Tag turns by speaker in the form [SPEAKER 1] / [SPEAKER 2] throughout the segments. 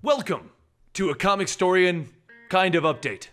[SPEAKER 1] Welcome to a Comicstorian kind of update.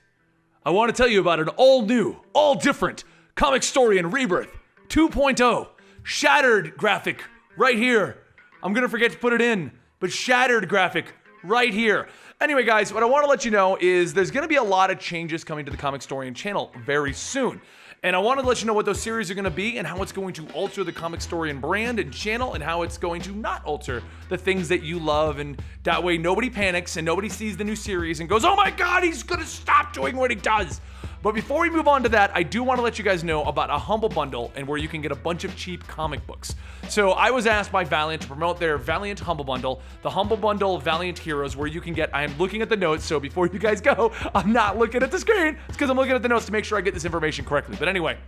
[SPEAKER 1] I want to tell you about an all-new, all-different Comicstorian Rebirth 2.0 Shattered graphic right here. I'm going to forget to put it in, but Shattered graphic right here. Anyway, guys, what I want to let you know is there's going to be a lot of changes coming to the Comicstorian channel very soon. And I wanted to let you know what those series are going to be and how it's going to alter the Comicstorian brand and channel and how it's going to not alter the things that you love. And that way nobody panics and nobody sees the new series and goes, oh my God, he's going to stop doing what he does. But before we move on to that, I do want to let you guys know about a Humble Bundle and where you can get a bunch of cheap comic books. So I was asked by Valiant to promote their Valiant Humble Bundle, the Humble Bundle Valiant Heroes, where you can get, I am looking at the notes, so before you guys go, I'm not looking at the screen. It's because I'm looking at the notes to make sure I get this information correctly. But anyway,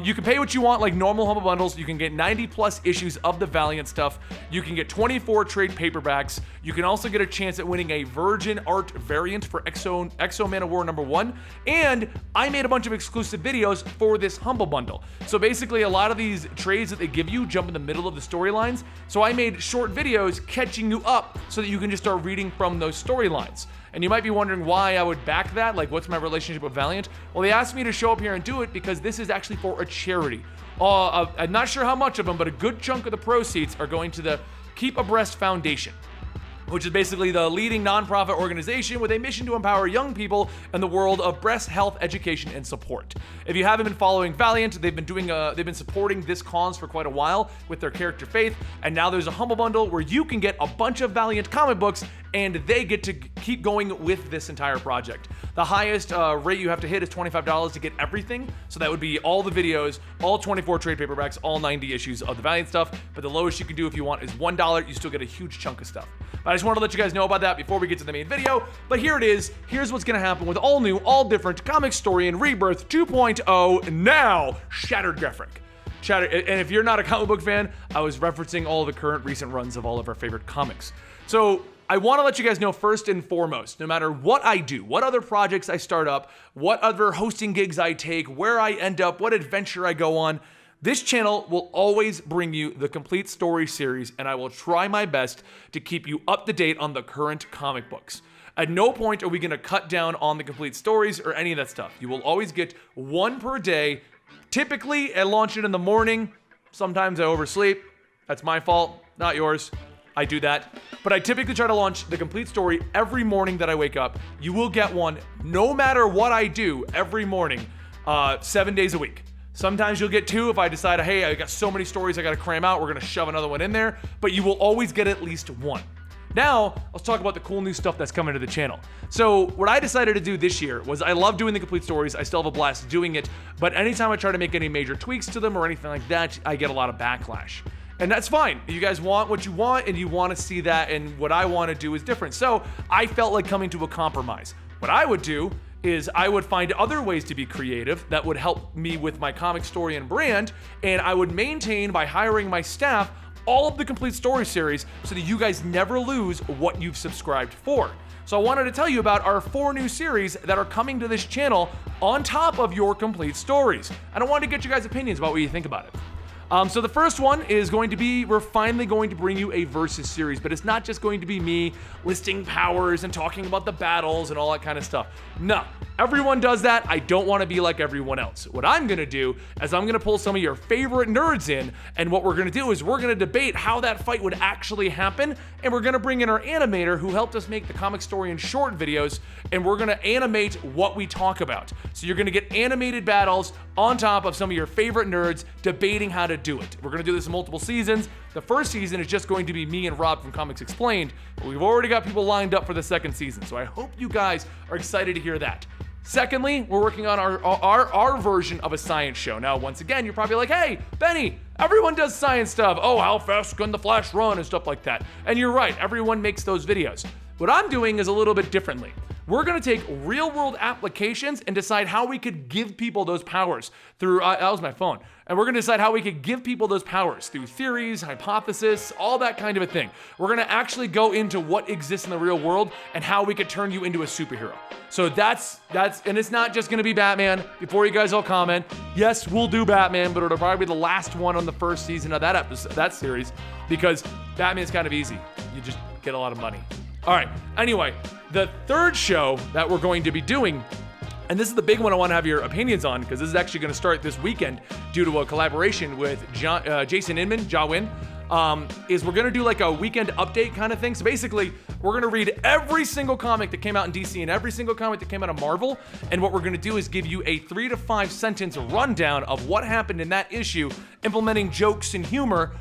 [SPEAKER 1] you can pay what you want, like normal Humble Bundles. You can get 90 plus issues of the Valiant stuff. You can get 24 trade paperbacks. You can also get a chance at winning a Virgin Art variant for Exo Man of War #1. And I made a bunch of exclusive videos for this Humble Bundle. So basically, a lot of these trades that they give you jump in the middle of the storylines. So I made short videos catching you up so that you can just start reading from those storylines. And you might be wondering why I would back that, like what's my relationship with Valiant? Well, they asked me to show up here and do it because this is actually for a charity. I'm not sure how much of them, but a good chunk of the proceeds are going to the Keep Abreast Foundation, which is basically the leading nonprofit organization with a mission to empower young people in the world of breast health education and support. If you haven't been following Valiant, they've been supporting this cause for quite a while with their character Faith, and now there's a Humble Bundle where you can get a bunch of Valiant comic books and they get to keep going with this entire project. The highest rate you have to hit is $25 to get everything. So that would be all the videos, all 24 trade paperbacks, all 90 issues of the Valiant stuff. But the lowest you can do if you want is $1. You still get a huge chunk of stuff. But I just want to let you guys know about that before we get to the main video. But here it is. Here's what's going to happen with all new, all different Comicstorian Rebirth 2.0 now Shattered graphic. And if you're not a comic book fan, I was referencing all the current recent runs of all of our favorite comics. So I want to let you guys know first and foremost, no matter what I do, what other projects I start up, what other hosting gigs I take, where I end up, what adventure I go on, this channel will always bring you the complete story series, and I will try my best to keep you up to date on the current comic books. At no point are we going to cut down on the complete stories or any of that stuff. You will always get one per day. Typically, I launch it in the morning. Sometimes I oversleep. That's my fault, not yours. I do that. But I typically try to launch the complete story every morning that I wake up. You will get one no matter what I do every morning, 7 days a week. Sometimes you'll get two if I decide, hey, I got so many stories I got to cram out. We're going to shove another one in there. But you will always get at least one. Now, let's talk about the cool new stuff that's coming to the channel. So what I decided to do this year was I love doing the complete stories. I still have a blast doing it. But anytime I try to make any major tweaks to them or anything like that, I get a lot of backlash. And that's fine. You guys want what you want and you want to see that, and what I want to do is different. So I felt like coming to a compromise. What I would do is I would find other ways to be creative that would help me with my Comicstorian brand, and I would maintain by hiring my staff all of the complete story series so that you guys never lose what you've subscribed for. So I wanted to tell you about our 4 new series that are coming to this channel on top of your complete stories. And I wanted to get you guys' opinions about what you think about it. So the first one is going to be, we're finally going to bring you a Versus series, but it's not just going to be me listing powers and talking about the battles and all that kind of stuff. No, everyone does that. I don't want to be like everyone else. What I'm going to do is I'm going to pull some of your favorite nerds in, and what we're going to do is we're going to debate how that fight would actually happen, and we're going to bring in our animator who helped us make the Comicstorian short videos, and we're going to animate what we talk about. So you're going to get animated battles on top of some of your favorite nerds debating how to do it. We're going to do this in multiple seasons. The first season is just going to be me and Rob from Comics Explained, but we've already got people lined up for the second season, so I hope you guys are excited to hear that. Secondly, we're working on our version of a science show. Now, once again, you're probably like, hey, Benny, everyone does science stuff. Oh, how fast can the Flash run and stuff like that. And you're right, everyone makes those videos. What I'm doing is a little bit differently. We're going to take real world applications and decide how we could give people those powers through, that was my phone. And we're going to decide how we could give people those powers through theories, hypothesis, all that kind of a thing. We're going to actually go into what exists in the real world and how we could turn you into a superhero. So that's, and it's not just going to be Batman. Before you guys all comment, yes, we'll do Batman, but it'll probably be the last one on the first season of that series, because Batman's kind of easy. You just get a lot of money. All right. Anyway, the third show that we're going to be doing, and this is the big one I want to have your opinions on, because this is actually going to start this weekend due to a collaboration with Jason Inman, Jawin, is we're going to do like a weekend update kind of thing. So basically, we're going to read every single comic that came out in DC and every single comic that came out of Marvel. And what we're going to do is give you a 3 to 5 sentence rundown of what happened in that issue, implementing jokes and humor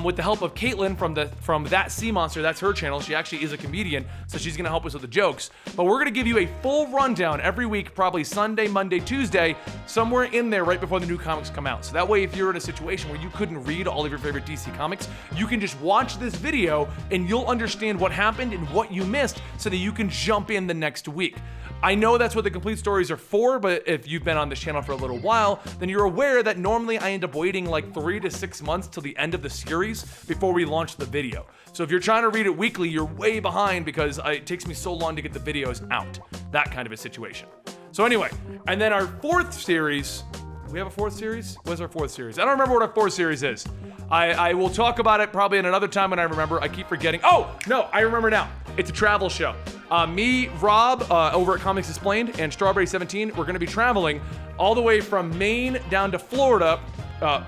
[SPEAKER 1] with the help of Caitlin from That Sea Monster. That's her channel. She actually is a comedian, so she's going to help us with the jokes. But we're going to give you a full rundown every week, probably Sunday, Monday, Tuesday, somewhere in there right before the new comics come out. So that way, if you're in a situation where you couldn't read all of your favorite DC comics, you can just watch this video and you'll understand what happened and what you missed so that you can jump in the next week. I know that's what the complete stories are for, but if you've been on this channel for a little while, then you're aware that normally I end up waiting like 3 to 6 months till the end of the series before we launch the video. So if you're trying to read it weekly, you're way behind because it takes me so long to get the videos out. That kind of a situation. So anyway, and then our fourth series, we have a fourth series? What's our fourth series? I don't remember what our fourth series is. I will talk about it probably in another time when I remember. I keep forgetting. Oh, no, I remember now. It's a travel show. Me, Rob, over at Comics Explained, and Strawberry17, we're going to be traveling all the way from Maine down to Florida,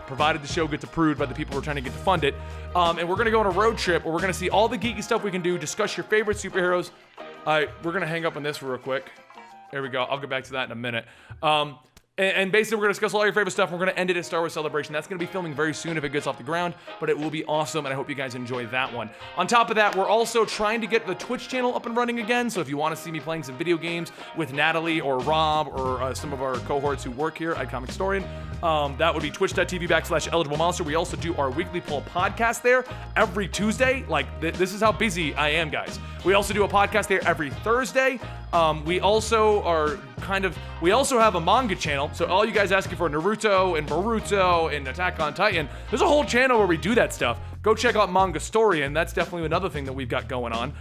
[SPEAKER 1] provided the show gets approved by the people we're trying to get to fund it. And we're going to go on a road trip where we're going to see all the geeky stuff we can do, discuss your favorite superheroes. We're going to hang up on this real quick. There we go. I'll get back to that in a minute. And basically, we're going to discuss all your favorite stuff. We're going to end it at Star Wars Celebration. That's going to be filming very soon if it gets off the ground, but it will be awesome, and I hope you guys enjoy that one. On top of that, we're also trying to get the Twitch channel up and running again, so if you want to see me playing some video games with Natalie or Rob or some of our cohorts who work here at Comicstorian, that would be twitch.tv/eligible monster. We also do our weekly poll podcast there every Tuesday. Like, this is how busy I am, guys. We also do a podcast there every Thursday. We also have a manga channel. So all you guys asking for Naruto and Boruto and Attack on Titan, there's a whole channel where we do that stuff. Go check out Comicstorian. That's definitely another thing that we've got going on.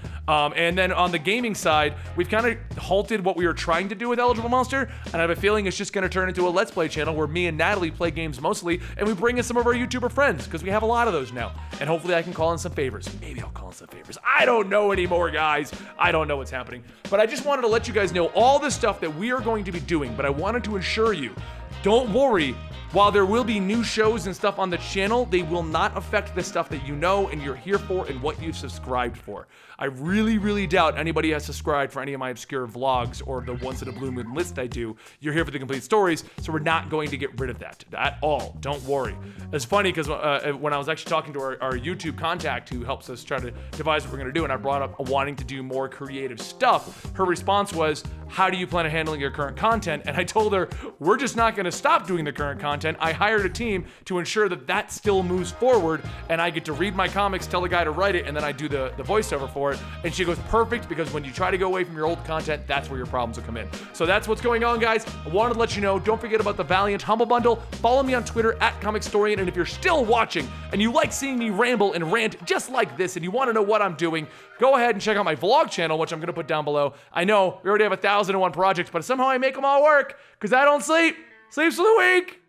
[SPEAKER 1] And then on the gaming side, we've kind of halted what we were trying to do with Eligible Monster, and I have a feeling it's just going to turn into a Let's Play channel where me and Natalie play games mostly, and we bring in some of our YouTuber friends, because we have a lot of those now. And hopefully I can call in some favors. Maybe I'll call in some favors. I don't know anymore, guys. I don't know what's happening. But I just wanted to let you guys know all the stuff that we are going to be doing, but I wanted to assure you, don't worry. While there will be new shows and stuff on the channel, they will not affect the stuff that you know and you're here for and what you've subscribed for. I really, really doubt anybody has subscribed for any of my obscure vlogs or the once in a blue moon list I do. You're here for the complete stories, so we're not going to get rid of that at all. Don't worry. It's funny because when I was actually talking to our YouTube contact who helps us try to devise what we're going to do, and I brought up wanting to do more creative stuff, her response was, how do you plan on handling your current content? And I told her, we're just not going to stop doing the current content. I hired a team to ensure that that still moves forward, and I get to read my comics, tell the guy to write it, and then I do the voiceover for it. And she goes, perfect, because when you try to go away from your old content, that's where your problems will come in. So that's what's going on, guys. I wanted to let you know, don't forget about the Valiant Humble Bundle. Follow me on Twitter at Comicstorian, and if you're still watching and you like seeing me ramble and rant just like this, and you want to know what I'm doing, go ahead and check out my vlog channel, which I'm going to put down below. I know we already have 1,001 projects, but somehow I make them all work because I don't sleep. Sleeps for the week.